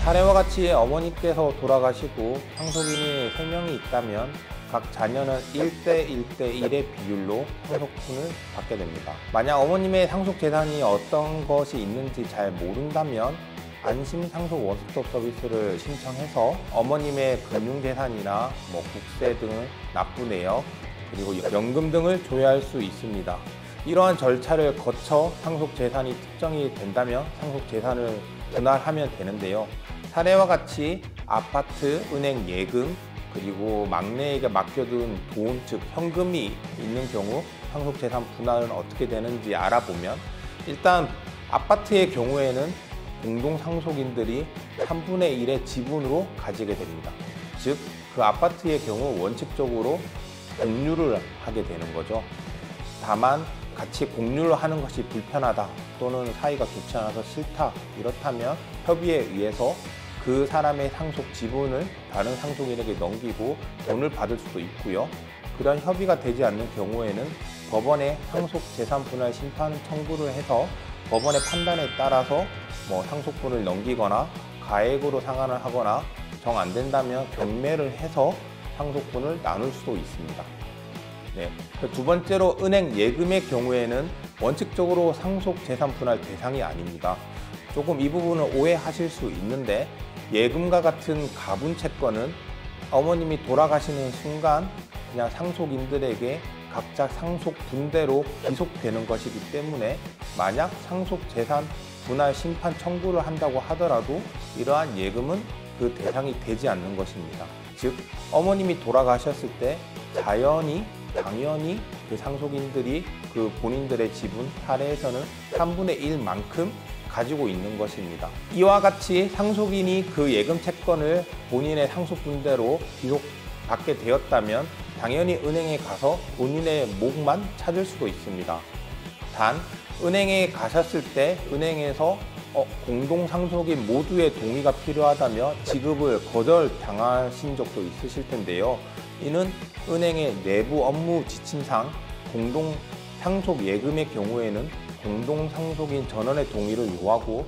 사례와 같이 어머니께서 돌아가시고 상속인이 3명이 있다면 각 자녀는 1대1대1의 비율로 상속분을 받게 됩니다. 만약 어머님의 상속 재산이 어떤 것이 있는지 잘 모른다면 안심 상속 원스톱 서비스를 신청해서 어머님의 금융재산이나 국세 등을 납부 내역 그리고 연금 등을 조회할 수 있습니다. 이러한 절차를 거쳐 상속 재산이 특정이 된다면 상속 재산을 분할하면 되는데요. 사례와 같이 아파트, 은행 예금, 그리고 막내에게 맡겨둔 돈, 즉 현금이 있는 경우 상속 재산 분할은 어떻게 되는지 알아보면, 일단 아파트의 경우에는 공동 상속인들이 3분의 1의 지분으로 가지게 됩니다. 즉 그 아파트의 경우 원칙적으로 공유를 하게 되는 거죠. 다만 같이 공유를 하는 것이 불편하다 또는 사이가 좋지 않아서 싫다, 이렇다면 협의에 의해서 그 사람의 상속 지분을 다른 상속인에게 넘기고 돈을 받을 수도 있고요. 그런 협의가 되지 않는 경우에는 법원에 상속 재산 분할 심판 청구를 해서 법원의 판단에 따라서 상속분을 넘기거나 가액으로 상환을 하거나 정 안 된다면 경매를 해서 상속분을 나눌 수도 있습니다. 네. 두 번째로 은행 예금의 경우에는 원칙적으로 상속 재산 분할 대상이 아닙니다. 조금 이 부분을 오해하실 수 있는데, 예금과 같은 가분 채권은 어머님이 돌아가시는 순간 그냥 상속인들에게 각자 상속 분대로 기속되는 것이기 때문에 만약 상속 재산 분할 심판 청구를 한다고 하더라도 이러한 예금은 그 대상이 되지 않는 것입니다. 즉 어머님이 돌아가셨을 때 당연히 그 상속인들이 그 본인들의 지분, 사례에서는 3분의 1만큼 가지고 있는 것입니다. 이와 같이 상속인이 그 예금 채권을 본인의 상속분대로 기속받게 되었다면 당연히 은행에 가서 본인의 몫만 찾을 수도 있습니다. 단 은행에 가셨을 때 은행에서 공동상속인 모두의 동의가 필요하다며 지급을 거절당하신 적도 있으실 텐데요. 이는 은행의 내부 업무 지침상 공동상속 예금의 경우에는 공동상속인 전원의 동의를 요하고,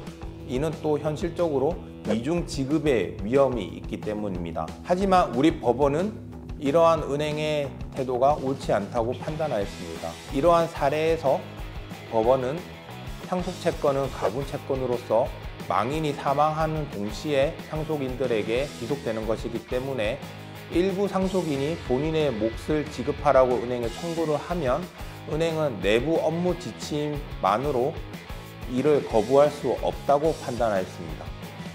이는 또 현실적으로 이중 지급의 위험이 있기 때문입니다. 하지만 우리 법원은 이러한 은행의 태도가 옳지 않다고 판단하였습니다. 이러한 사례에서 법원은 상속채권은 가분채권으로서 망인이 사망하는 동시에 상속인들에게 기속되는 것이기 때문에 일부 상속인이 본인의 몫을 지급하라고 은행에 청구를 하면 은행은 내부 업무 지침만으로 이를 거부할 수 없다고 판단하였습니다.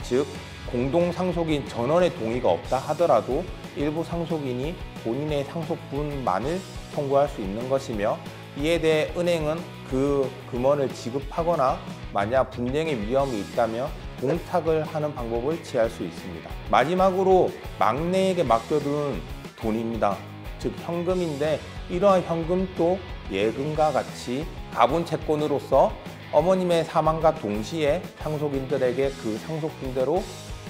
즉 공동상속인 전원의 동의가 없다 하더라도 일부 상속인이 본인의 상속분만을 청구할 수 있는 것이며, 이에 대해 은행은 그 금원을 지급하거나 만약 분쟁의 위험이 있다면 공탁을 하는 방법을 취할 수 있습니다. 마지막으로 막내에게 맡겨둔 돈입니다. 즉 현금인데, 이러한 현금도 예금과 같이 가분 채권으로서 어머님의 사망과 동시에 상속인들에게 그 상속분대로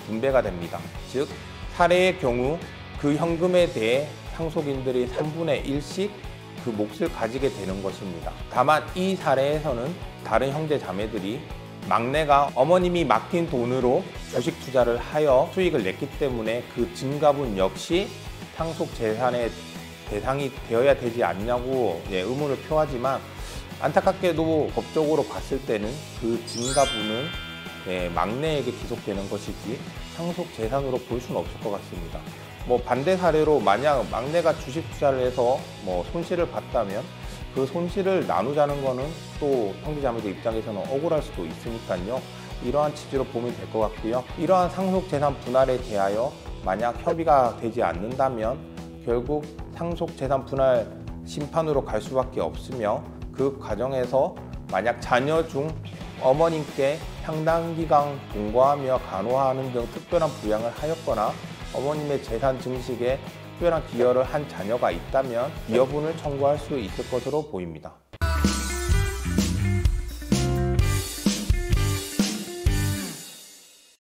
분배가 됩니다. 즉 사례의 경우 그 현금에 대해 상속인들이 3분의 1씩 그 몫을 가지게 되는 것입니다. 다만 이 사례에서는 다른 형제 자매들이 막내가 어머님이 맡긴 돈으로 주식 투자를 하여 수익을 냈기 때문에 그 증가분 역시 상속 재산의 대상이 되어야 되지 않냐고 의문을 표하지만, 안타깝게도 법적으로 봤을 때는 그 증가분은 막내에게 기속되는 것이지 상속 재산으로 볼 수는 없을 것 같습니다. 반대 사례로 만약 막내가 주식 투자를 해서 손실을 봤다면 그 손실을 나누자는 거는 또 형제자매들 입장에서는 억울할 수도 있으니까요. 이러한 취지로 보면 될 것 같고요. 이러한 상속 재산 분할에 대하여 만약 협의가 되지 않는다면 결국 상속 재산 분할 심판으로 갈 수밖에 없으며, 그 과정에서 만약 자녀 중 어머님께 상당 기간 동거하며 간호하는 등 특별한 부양을 하였거나 어머님의 재산 증식에 특별한 기여를 한 자녀가 있다면 기여분을 청구할 수 있을 것으로 보입니다.